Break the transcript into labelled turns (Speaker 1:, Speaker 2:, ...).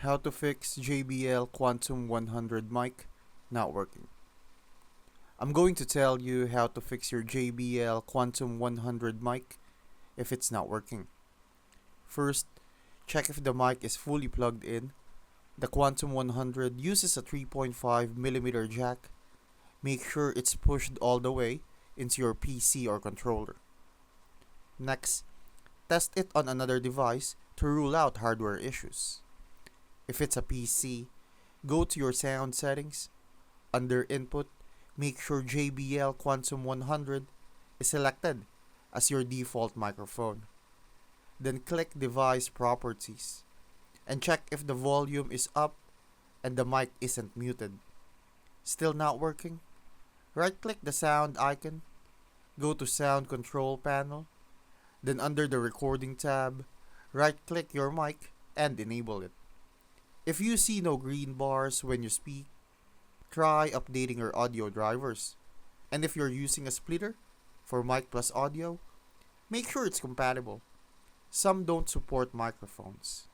Speaker 1: How to fix JBL Quantum 100 mic not working. I'm going to tell you how to fix your JBL Quantum 100 mic if it's not working. First, check if the mic is fully plugged in. The Quantum 100 uses a 3.5mm jack. Make sure it's pushed all the way into your PC or controller. Next, test it on another device to rule out hardware issues. If it's a PC, go to your sound settings. Under Input, make sure JBL Quantum 100 is selected as your default microphone. Then click Device Properties and check if the volume is up and the mic isn't muted. Still not working? Right-click the sound icon, go to Sound Control Panel, then under the Recording tab, right-click your mic and enable it. If you see no green bars when you speak, try updating your audio drivers. And if you're using a splitter for mic plus audio, make sure it's compatible. Some don't support microphones.